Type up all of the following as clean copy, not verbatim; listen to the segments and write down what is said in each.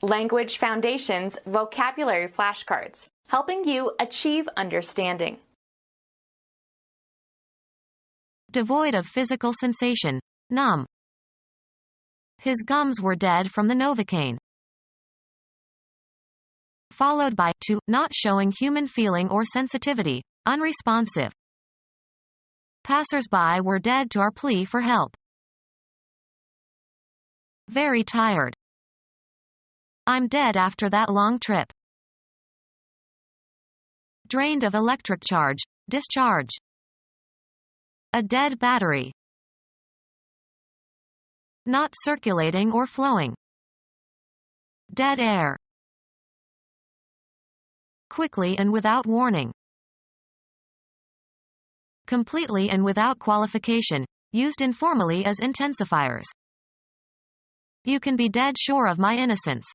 Language Foundations Vocabulary Flashcards, helping you achieve understanding. Devoid of physical sensation, numb. His gums were dead from the Novocaine. Followed by, to, not showing human feeling or sensitivity, unresponsive. Passers-by were dead to our plea for help. Very tired. I'm dead after that long trip. Drained of electric charge, discharge. A dead battery. Not circulating or flowing. Dead air. Quickly and without warning. Completely and without qualification, used informally as intensifiers. You can be dead sure of my innocence.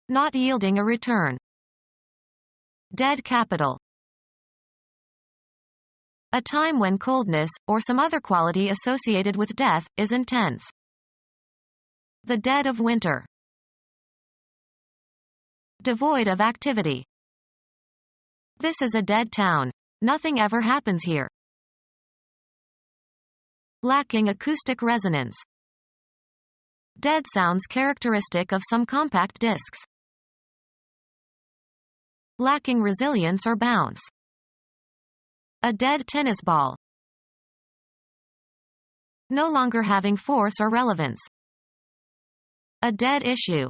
Not yielding a return. Dead capital. A time when coldness, or some other quality associated with death, is intense. The dead of winter. Devoid of activity. This is a dead town. Nothing ever happens here. Lacking acoustic resonance. Dead sounds characteristic of some compact discs. Lacking resilience or bounce. A dead tennis ball. No longer having force or relevance. A dead issue.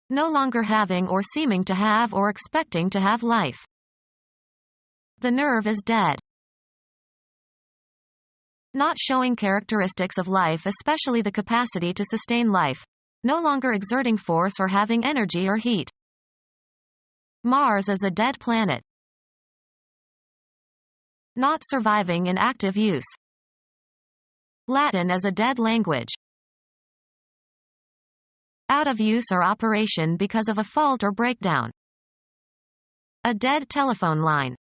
No longer having or seeming to have or expecting to have life. The nerve is dead. Not showing characteristics of life, especially the capacity to sustain life. No longer exerting force or having energy or heat. Mars is a dead planet. Not surviving in active use. Latin is a dead language. Out of use or operation because of a fault or breakdown. A dead telephone line.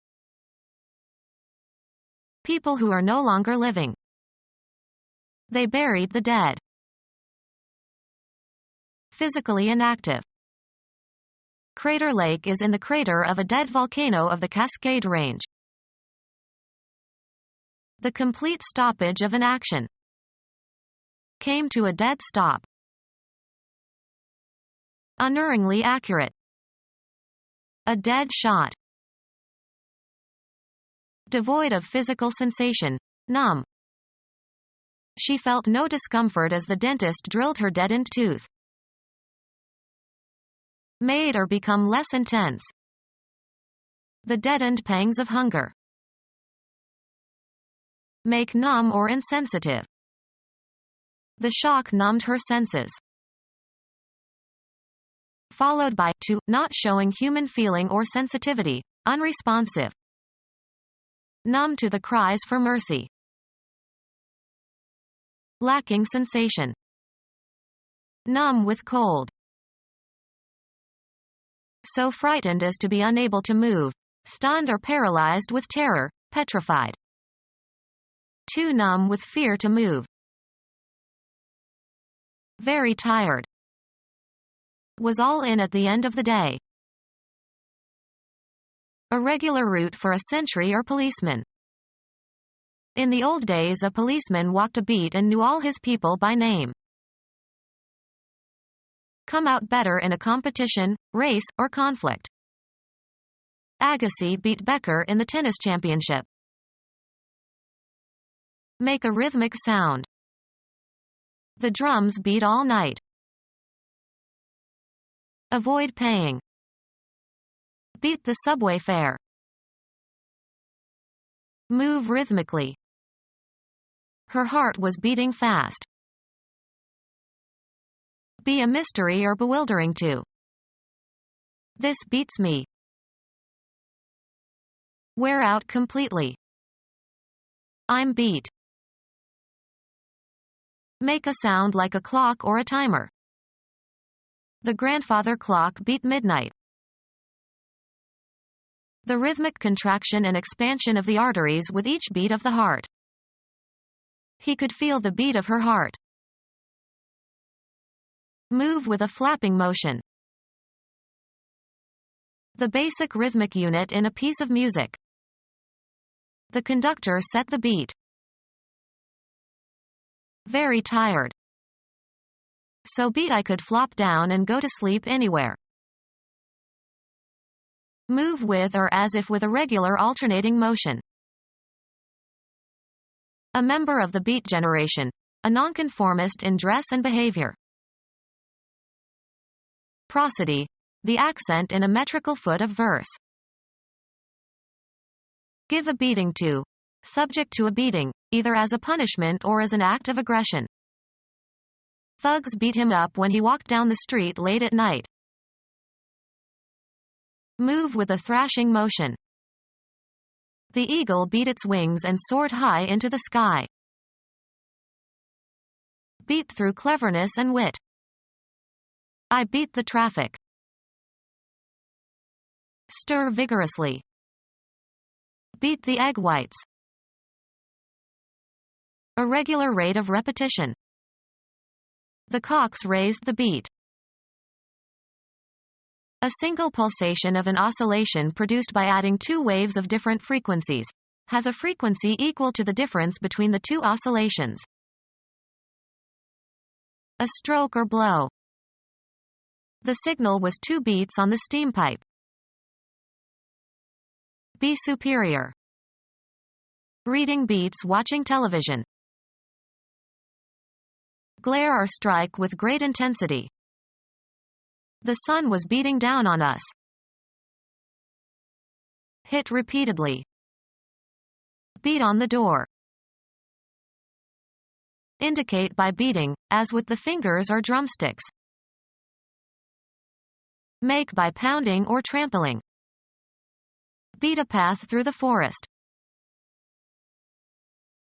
People who are no longer living. They buried the dead. Physically inactive. Crater Lake is in the crater of a dead volcano of the Cascade Range. The complete stoppage of an action. Came to a dead stop. Unerringly accurate. A dead shot. Devoid of physical sensation, numb. She felt no discomfort as the dentist drilled her deadened tooth. Made or become less intense. The deadened pangs of hunger. Make numb or insensitive. The shock numbed her senses. Followed by, to, not showing human feeling or sensitivity, unresponsive. Numb to the cries for mercy. Lacking sensation. Numb with cold. So frightened as to be unable to move, stunned or paralyzed with terror, petrified. Too numb with fear to move. Very tired. Was all in at the end of the day. A regular route for a sentry or policeman. In the old days, a policeman walked a beat and knew all his people by name. Come out better in a competition, race, or conflict. Agassi beat Becker in the tennis championship. Make a rhythmic sound. The drums beat all night. Avoid paying. Beat the subway fare. Move rhythmically. Her heart was beating fast. Be a mystery or bewildering to. This beats me. Wear out completely. I'm beat. Make a sound like a clock or a timer. The grandfather clock beat midnight. The rhythmic contraction and expansion of the arteries with each beat of the heart. He could feel the beat of her heart. Move with a flapping motion. The basic rhythmic unit in a piece of music. The conductor set the beat. Very tired. So beat I could flop down and go to sleep anywhere. Move with or as if with a regular alternating motion. A member of the beat generation, a nonconformist in dress and behavior. Prosody, the accent in a metrical foot of verse. Give a beating to, subject to a beating, either as a punishment or as an act of aggression. Thugs beat him up when he walked down the street late at night. Move with a thrashing motion. The eagle beat its wings and soared high into the sky. Beat through cleverness and wit. I beat the traffic. Stir vigorously. Beat the egg whites. A regular rate of repetition. The cocks raised the beat. A single pulsation of an oscillation produced by adding two waves of different frequencies has a frequency equal to the difference between the two oscillations. A stroke or blow. The signal was 2 beats on the steam pipe. Be superior. Reading beats watching television. Glare or strike with great intensity. The sun was beating down on us. Hit repeatedly. Beat on the door. Indicate by beating, as with the fingers or drumsticks. Make by pounding or trampling. Beat a path through the forest.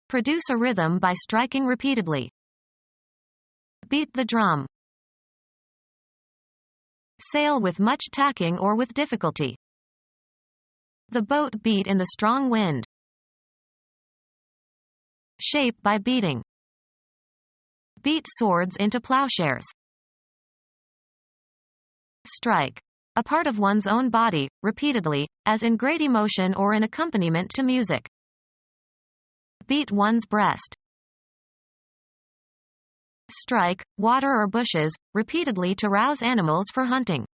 Produce a rhythm by striking repeatedly. Beat the drum. Sail with much tacking or with difficulty. The boat beat in the strong wind. Shape by beating. Beat swords into plowshares. Strike. A part of one's own body, repeatedly, as in great emotion or in accompaniment to music. Beat one's breast. Strike, water or bushes, repeatedly to rouse animals for hunting.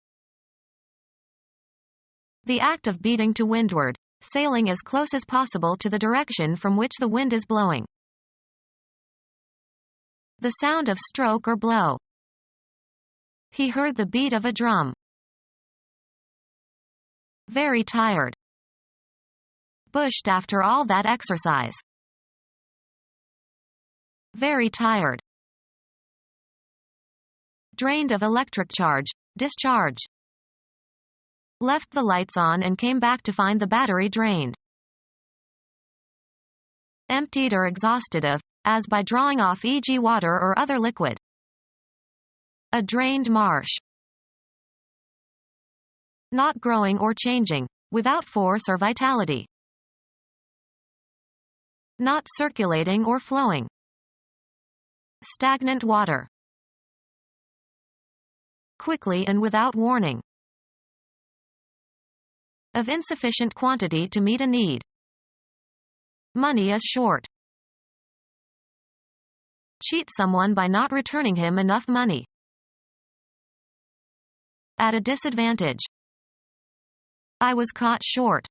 The act of beating to windward, sailing as close as possible to the direction from which the wind is blowing. The sound of stroke or blow. He heard the beat of a drum. Very tired. Bushed after all that exercise. Very tired. Drained of electric charge, discharge. Left the lights on and came back to find the battery drained. Emptied or exhausted of, as by drawing off e.g. water or other liquid. A drained marsh. Not growing or changing, without force or vitality. Not circulating or flowing. Stagnant water. Quickly and without warning. Of insufficient quantity to meet a need. Money is short. Cheat someone by not returning him enough money. At a disadvantage. I was caught short.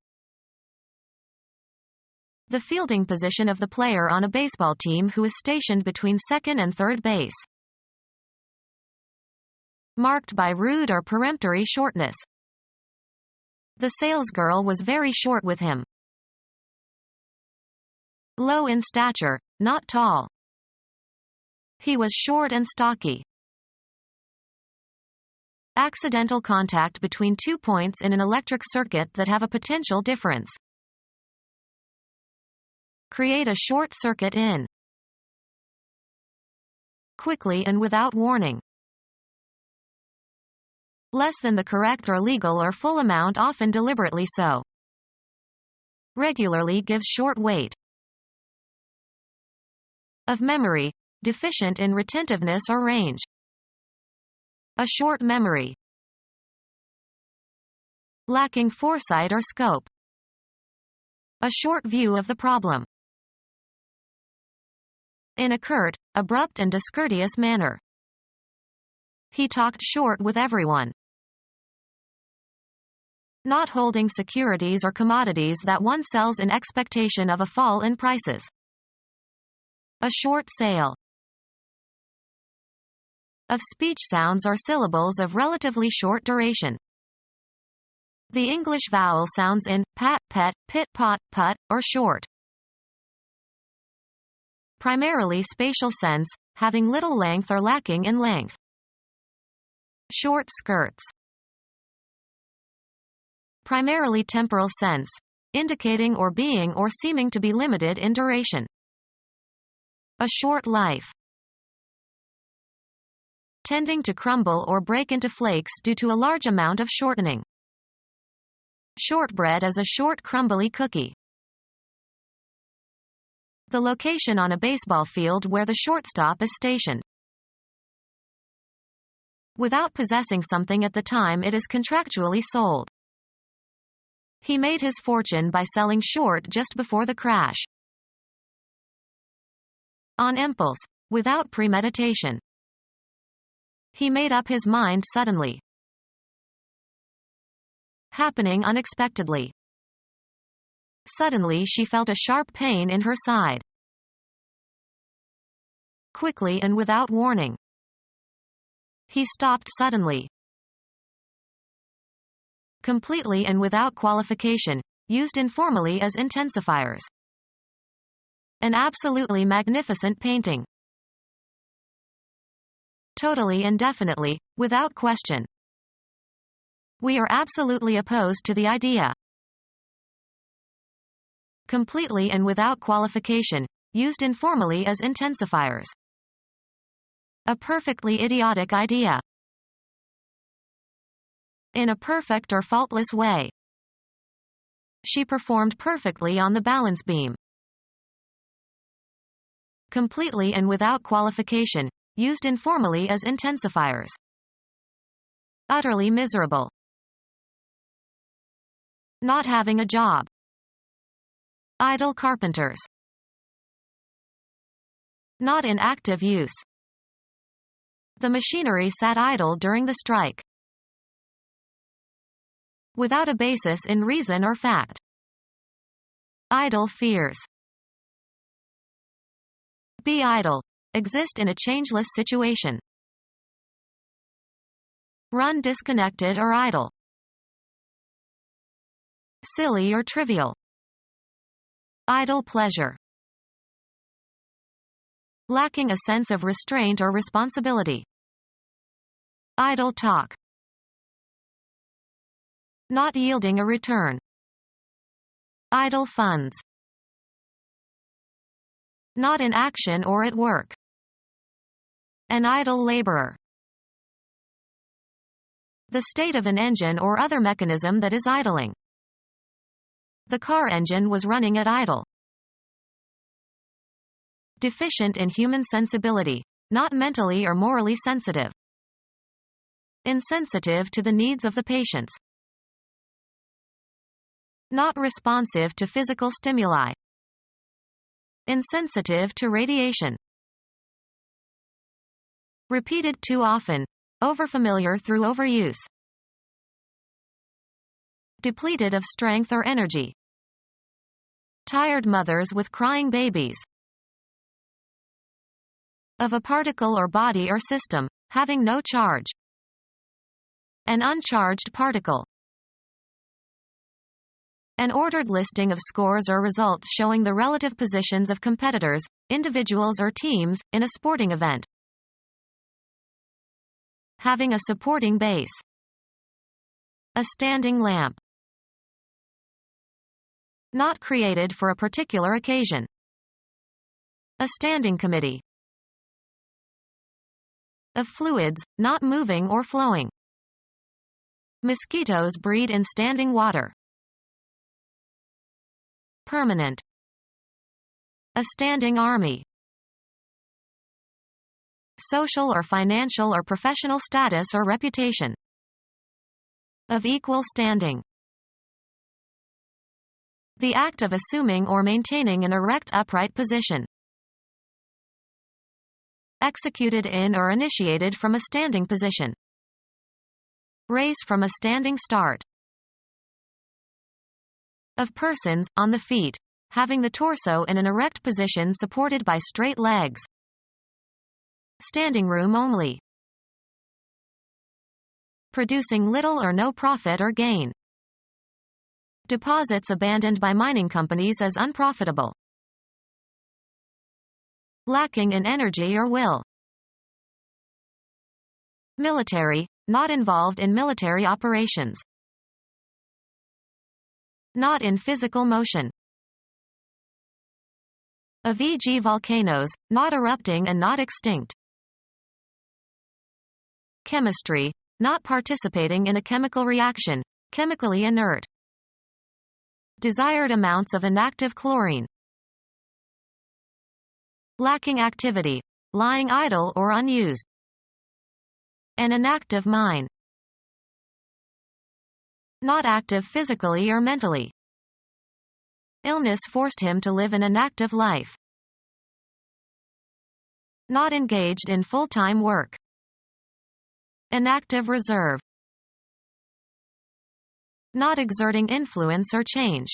The fielding position of the player on a baseball team who is stationed between second and third base. Marked by rude or peremptory shortness. The salesgirl was very short with him. Low in stature, not tall. He was short and stocky. Accidental contact between 2 points in an electric circuit that have a potential difference. Create a short circuit in. Quickly and without warning. Less than the correct or legal or full amount, often deliberately so. Regularly gives short weight. Of memory, deficient in retentiveness or range. A short memory. Lacking foresight or scope. A short view of the problem. In a curt, abrupt and discourteous manner. He talked short with everyone. Not holding securities or commodities that one sells in expectation of a fall in prices. A short sale. Of speech sounds or syllables of relatively short duration. The English vowel sounds in pat, pet, pit, pot, put, or short. Primarily spatial sense, having little length or lacking in length. Short skirts. Primarily temporal sense, indicating or being or seeming to be limited in duration. A short life. Tending to crumble or break into flakes due to a large amount of shortening. Shortbread is a short crumbly cookie. The location on a baseball field where the shortstop is stationed. Without possessing something at the time it is contractually sold. He made his fortune by selling short just before the crash. On impulse, without premeditation. He made up his mind suddenly. Happening unexpectedly. Suddenly she felt a sharp pain in her side. Quickly and without warning. He stopped suddenly. Completely and without qualification, used informally as intensifiers. An absolutely magnificent painting. Totally and definitely, without question. We are absolutely opposed to the idea. Completely and without qualification, used informally as intensifiers. A perfectly idiotic idea. In a perfect or faultless way. She performed perfectly on the balance beam. Completely and without qualification, used informally as intensifiers. Utterly miserable. Not having a job. Idle carpenters. Not in active use. The machinery sat idle during the strike. Without a basis in reason or fact. Idle fears. Be idle. Exist in a changeless situation. Run disconnected or idle. Silly or trivial. Idle pleasure. Lacking a sense of restraint or responsibility. Idle talk. Not yielding a return. Idle funds. Not in action or at work. An idle laborer. The state of an engine or other mechanism that is idling. The car engine was running at idle. Deficient in human sensibility, not mentally or morally sensitive. Insensitive to the needs of the patients. Not responsive to physical stimuli. Insensitive to radiation. Repeated too often, overfamiliar through overuse. Depleted of strength or energy. Tired mothers with crying babies. Of a particle or body or system, having no charge. An uncharged particle. An ordered listing of scores or results showing the relative positions of competitors, individuals or teams, in a sporting event. Having a supporting base. A standing lamp. Not created for a particular occasion. A standing committee. Of fluids, not moving or flowing. Mosquitoes breed in standing water. Permanent. A standing army. social or financial or professional status or reputation. Of equal standing. The act of assuming or maintaining an erect upright position. Executed in or initiated from a standing position. Race from a standing start. Of persons, on the feet, having the torso in an erect position supported by straight legs. Standing room only. Producing little or no profit or gain. Deposits abandoned by mining companies as unprofitable. Lacking in energy or will. Military, not involved in military operations. Not in physical motion. Of e.g. volcanoes, not erupting and not extinct. Chemistry, not participating in a chemical reaction, chemically inert. Desired amounts of inactive chlorine. Lacking activity, lying idle or unused. An inactive mine. Not active physically or mentally. Illness forced him to live an inactive life. Not engaged in full-time work. Inactive reserve. Not exerting influence or change.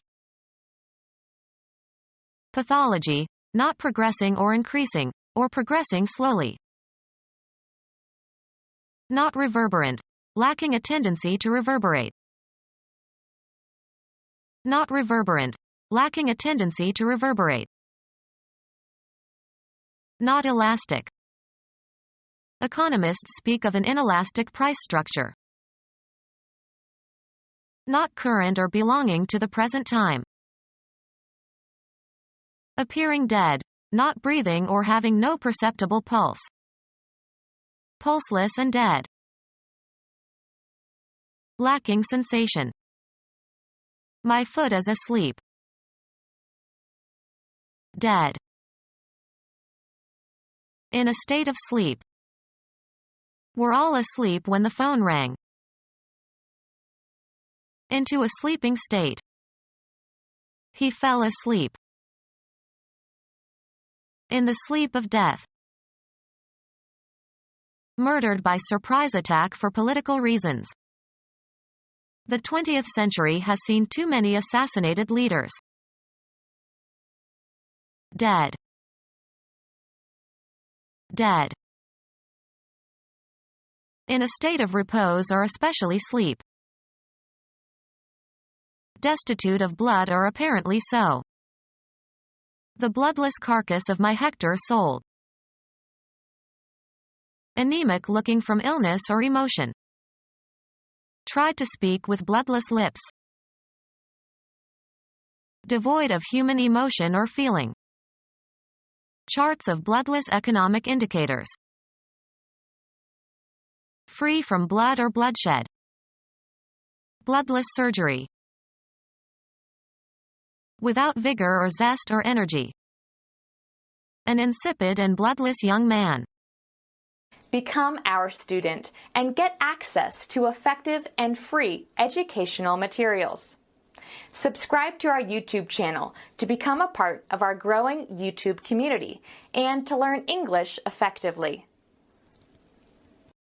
Pathology, not progressing or increasing, or progressing slowly. Not reverberant, lacking a tendency to reverberate. Not reverberant, lacking a tendency to reverberate. Not elastic. Economists speak of an inelastic price structure. Not current or belonging to the present time. Appearing dead, not breathing or having no perceptible pulse. Pulseless and dead. Lacking sensation. My foot is asleep. Dead. In a state of sleep. We're all asleep when the phone rang. Into a sleeping state. He fell asleep. In the sleep of death. Murdered by surprise attack for political reasons. The 20th century has seen too many assassinated leaders. Dead. Dead. In a state of repose or especially sleep. Destitute of blood or apparently so. The bloodless carcass of my Hector sold. Anemic looking from illness or emotion. Tried to speak with bloodless lips. Devoid of human emotion or feeling. Charts of bloodless economic indicators. Free from blood or bloodshed. Bloodless surgery. Without vigor or zest or energy. An insipid and bloodless young man. Become our student and get access to effective and free educational materials. Subscribe to our YouTube channel to become a part of our growing YouTube community and to learn English effectively.